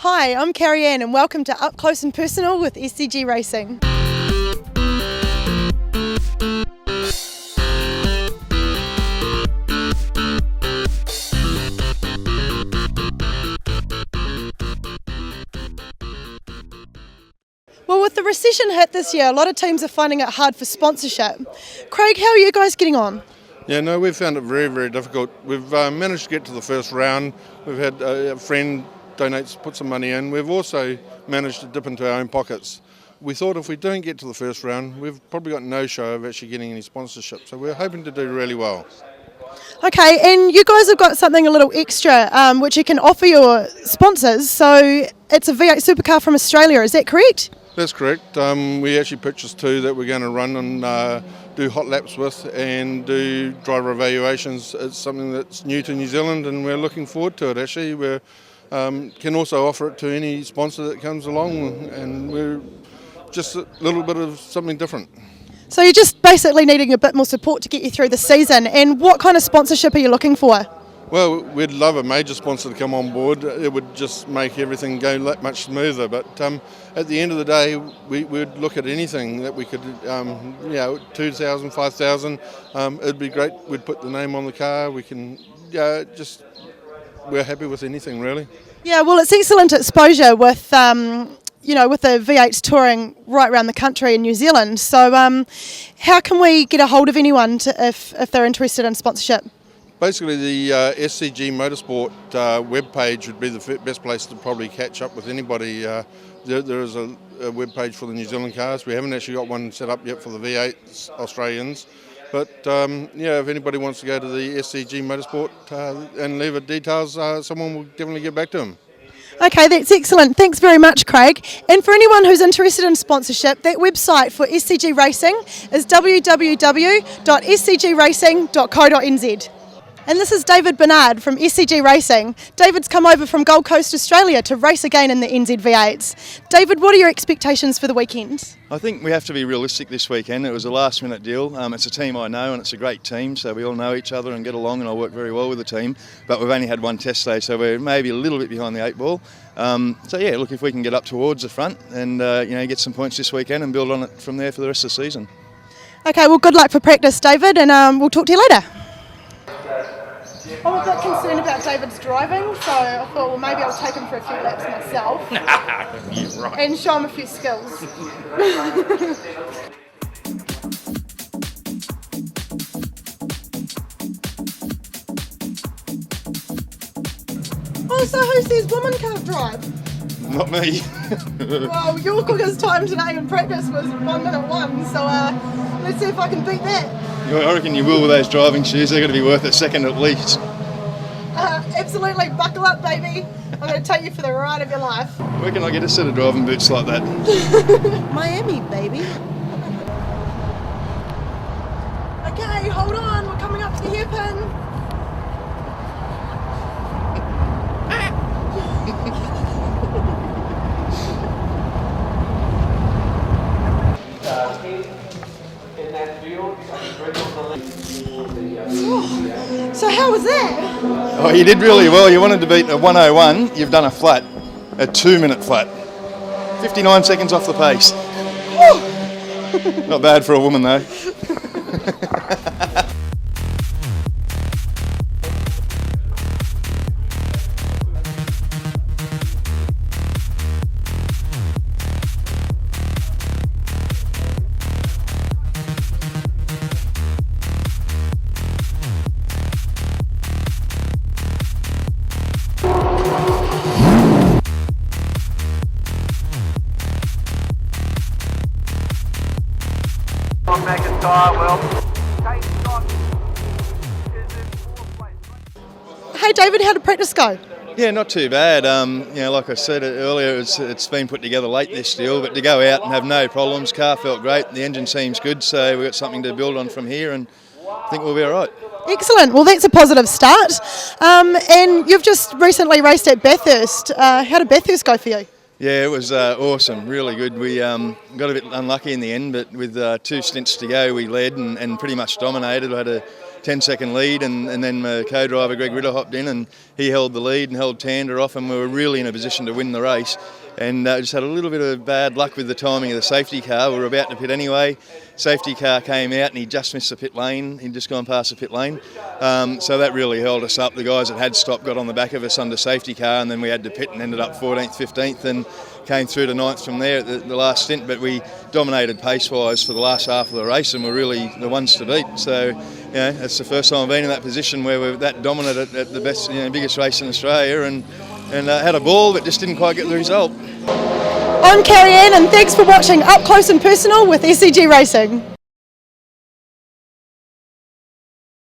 Hi, I'm Carrie Ann and welcome to Up Close and Personal with SCG Racing. Well, with the recession hit this year, a lot of teams are finding it hard for sponsorship. Craig, how are you guys getting on? Yeah, no, we've found it very, very difficult. We've managed to get to the first round. We've had a friend put some money in. We've also managed to dip into our own pockets. We thought if we don't get to the first round, we've probably got no show of actually getting any sponsorship. So we're hoping to do really well. Okay, and you guys have got something a little extra which you can offer your sponsors. So it's a V8 supercar from Australia, is that correct? That's correct. We actually purchased two that we're going to run and do hot laps with and do driver evaluations. It's something that's new to New Zealand and we're looking forward to it actually. We can also offer it to any sponsor that comes along, and we're just a little bit of something different. So you're just basically needing a bit more support to get you through the season, and what kind of sponsorship are you looking for? Well, we'd love a major sponsor to come on board. It would just make everything go much smoother. But at the end of the day, we'd look at anything that we could, 2,000, 5,000. It'd be great. We'd put the name on the car. We can we're happy with anything really. Yeah, well, it's excellent exposure with with the V8s touring right around the country in New Zealand. So, how can we get a hold of anyone if they're interested in sponsorship? Basically, the SCG Motorsport webpage would be the best place to probably catch up with anybody. There is a webpage for the New Zealand cars. We haven't actually got one set up yet for the V8 Australians. But if anybody wants to go to the SCG Motorsport and leave details, someone will definitely get back to them. Okay, that's excellent. Thanks very much, Craig. And for anyone who's interested in sponsorship, that website for SCG Racing is www.scgracing.co.nz. And this is David Bernard from SCG Racing. David's come over from Gold Coast, Australia to race again in the NZ-V8s. David, what are your expectations for the weekend? I think we have to be realistic this weekend. It was a last minute deal. It's a team I know and it's a great team, so we all know each other and get along, and I work very well with the team. But we've only had one test day, so we're maybe a little bit behind the eight ball. Look, if we can get up towards the front and get some points this weekend and build on it from there for the rest of the season. Okay, well, good luck for practice, David, and we'll talk to you later. I'm a bit concerned about David's driving, so I thought, well, maybe I'll take him for a few laps myself. You're right. And show him a few skills. Oh, so who says women can't drive? Not me. Well, your quickest time today in practice was 1:01, so let's see if I can beat that. I reckon you will with those driving shoes. They're going to be worth a second at least. Absolutely, buckle up, baby. I'm going to take you for the ride of your life. Where can I get a set of driving boots like that? Miami, baby. Okay, hold on. We're coming up to the hairpin. So how was that? Oh, you did really well. You wanted to beat a 1:01. You've done a 2-minute flat. 59 seconds off the pace. Not bad for a woman though. Hey David, how did practice go? Yeah, not too bad. Like I said earlier, it's been put together late this deal, but to go out and have no problems, car felt great, the engine seems good, so we've got something to build on from here, and I think we'll be all right. Excellent. Well, that's a positive start. And you've just recently raced at Bathurst. How did Bathurst go for you? Yeah, it was awesome, really good. We got a bit unlucky in the end, but with 2 stints to go, we led and pretty much dominated. We had 10-second lead, and then my co-driver Greg Ritter hopped in and he held the lead and held Tander off, and we were really in a position to win the race. And just had a little bit of bad luck with the timing of the safety car. We were about to pit anyway. Safety car came out and he just missed the pit lane. He'd just gone past the pit lane. So that really held us up. The guys that had stopped got on the back of us under safety car, and then we had to pit and ended up 14th, 15th, and came through to 9th from there at the last stint. But we dominated pace-wise for the last half of the race and were really the ones to beat. So, it's the first time I've been in that position where we're that dominant at the best, biggest race in Australia, and had a ball but just didn't quite get the result. I'm Carrie Ann, and thanks for watching Up Close and Personal with SCG Racing.